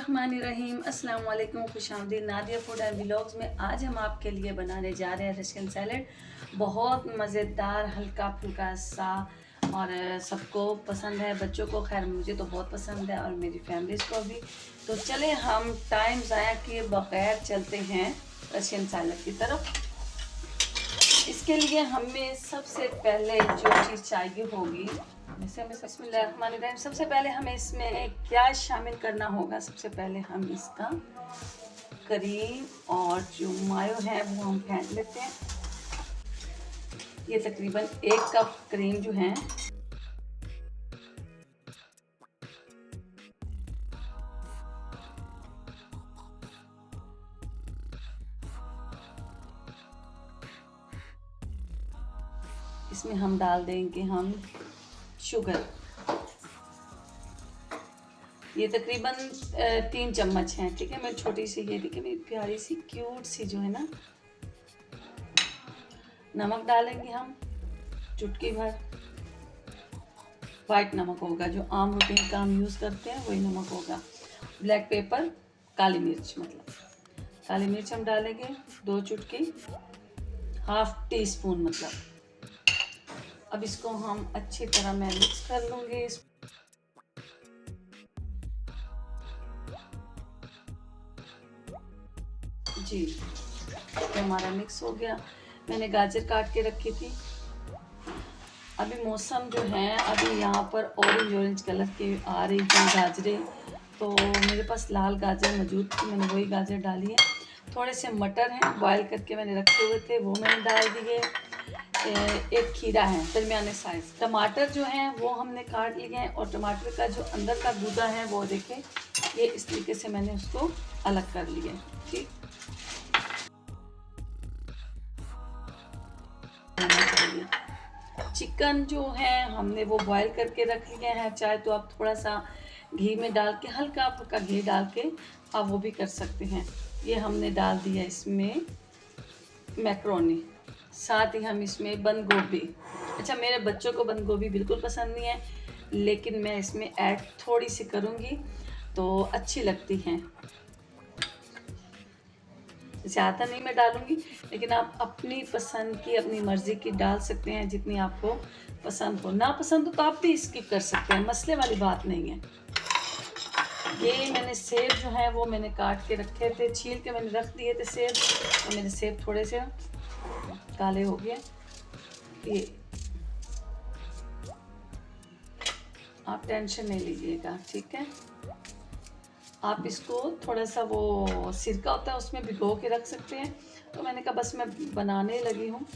बिस्मिल्लाहिर्रहमानिर्रहीम। अस्सलाम वालेकुम, खुशामदीद नादिया फूड एंड व्लॉग्स में। आज हम आपके लिए बनाने जा रहे हैं रशियन सैलड। बहुत मज़ेदार हल्का फुल्का सा और सबको पसंद है, बच्चों को, खैर मुझे तो बहुत पसंद है और मेरी फैमिलीज़ को भी। तो चले हम टाइम ज़ाया किए बगैर चलते हैं रशियन सैलड की तरफ। इसके लिए हमें सबसे पहले जो चीज़ चाहिए होगी, बिस्मिल्लाहिर्रहमानिर्रहीम, सबसे पहले हमें इसमें क्या शामिल करना होगा। सबसे पहले हम इसका क्रीम और जो मायो है वो हम फेंट लेते हैं। ये तकरीबन 1 कप क्रीम जो है इसमें हम डाल देंगे हम शुगर। ये तकरीबन 3 चम्मच हैं, ठीक है। मैं छोटी सी, ये देखिए मेरी प्यारी सी क्यूट सी जो है ना। नमक डालेंगे हम चुटकी भर, वाइट नमक होगा, जो आम रोटी का हम यूज़ करते हैं वही नमक होगा। ब्लैक पेपर, काली मिर्च, मतलब काली मिर्च हम डालेंगे 2 चुटकी, ½ टी स्पून मतलब। अब इसको हम अच्छी तरह मैं मिक्स कर लूँगी। जी, तो हमारा मिक्स हो गया। मैंने गाजर काट के रखी थी। अभी मौसम जो है, अभी यहाँ पर ऑरेंज कलर की आ रही थी गाजरें, तो मेरे पास लाल गाजर मौजूद थी, मैंने वही गाजर डाली है। थोड़े से मटर हैं बॉयल करके मैंने रखे हुए थे, वो मैंने डाल दिए। एक खीरा है दरमियाने साइज़। टमाटर जो हैं वो हमने काट लिए हैं, और टमाटर का जो अंदर का गूदा है वो देखें, ये इस तरीके से मैंने उसको अलग कर लिया। ठीक, चिकन जो है हमने वो बॉयल करके रख लिया है। चाहे तो आप थोड़ा सा घी में डाल के, हल्का फुल्का घी डाल के आप वो भी कर सकते हैं। ये हमने डाल दिया इसमें मैक्रोनी, साथ ही हम इसमें बंद गोभी। अच्छा, मेरे बच्चों को बंद गोभी बिल्कुल पसंद नहीं है, लेकिन मैं इसमें ऐड थोड़ी सी करूँगी तो अच्छी लगती हैं। ज़्यादा नहीं मैं डालूँगी, लेकिन आप अपनी पसंद की, अपनी मर्ज़ी की डाल सकते हैं जितनी आपको पसंद हो। ना पसंद हो तो आप भी स्किप कर सकते हैं, मसले वाली बात नहीं है। ये मैंने सेब जो है वो मैंने काट के रखे थे, छील के मैंने रख दिए थे सेब, तो मेरे सेब थोड़े से काले हो गए। ये आप टेंशन नहीं लीजिएगा, ठीक है। आप इसको थोड़ा सा, वो सिरका होता है उसमें भिगो के रख सकते हैं। तो मैंने कहा बस मैं बनाने लगी हूँ।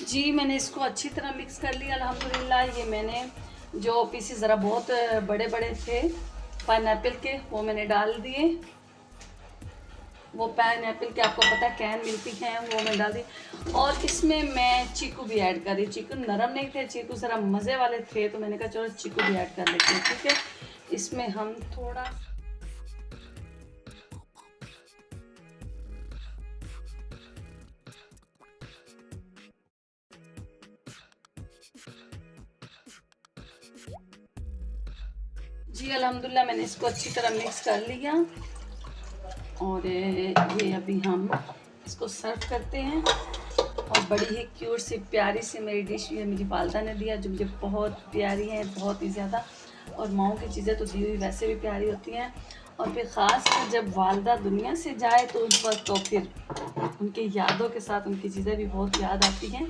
जी, मैंने इसको अच्छी तरह मिक्स कर लिया अल्हम्दुलिल्लाह। ये मैंने जो पीसेस ज़रा बहुत बड़े बड़े थे पाइनएप्पल के, वो मैंने डाल दिए। वो पाइनएप्पल के आपको पता है कैन मिलती हैं, वो मैं डाल दी। और इसमें मैं चीकू भी ऐड कर रही। चीकू नरम नहीं थे, चीकू ज़रा मज़े वाले थे, तो मैंने कहा चलो चीकू भी ऐड कर लेते हैं, ठीक है। इसमें हम थोड़ा जी अल्हम्दुलिल्लाह मैंने इसको अच्छी तरह मिक्स कर लिया। और ये अभी हम इसको सर्व करते हैं। और बड़ी ही क्यूट सी प्यारी सी मेरी डिश ये मेरी वालदा ने दिया, जो मुझे बहुत प्यारी है, बहुत ही ज़्यादा। और माओं की चीज़ें तो दी हुई वैसे भी प्यारी होती हैं, और फिर ख़ास कर जब वालदा दुनिया से जाए तो उस वक्त तो फिर उनकी यादों के साथ उनकी चीज़ें भी बहुत याद आती हैं।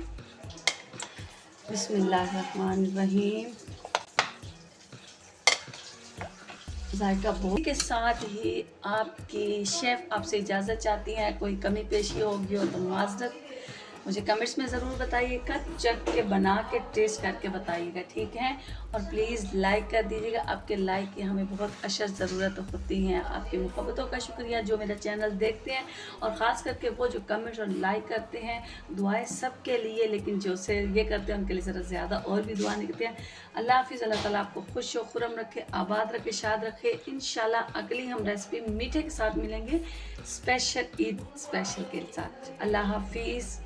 बिस्मिल्लाहिर्रहमानिर्रहीम। जायका बहुत के साथ ही आपकी शेफ़ आपसे इजाज़त चाहती हैं। कोई कमी पेशी होगी हो तो माज़रत। मुझे कमेंट्स में ज़रूर बताइएगा, चख के बना के टेस्ट करके बताइएगा, ठीक है। और प्लीज़ लाइक कर दीजिएगा, आपके लाइक की हमें बहुत अशद ज़रूरत होती है। आपकी मुहब्बतों का शुक्रिया जो मेरा चैनल देखते हैं, और ख़ास करके वो जो कमेंट्स और लाइक करते हैं। दुआएं सबके लिए, लेकिन जो से ये करते हैं उनके लिए ज़रा ज़्यादा और भी दुआ निकलते हैं। अल्लाह हाफिज़, अल्लाह ताला आपको खुश व खुरम रखे, आबाद रखे, शाद रखे। इंशाल्लाह अगली हम रेसिपी मीठे के साथ मिलेंगे, स्पेशल ईद स्पेशल के साथ। अल्लाह हाफिज़।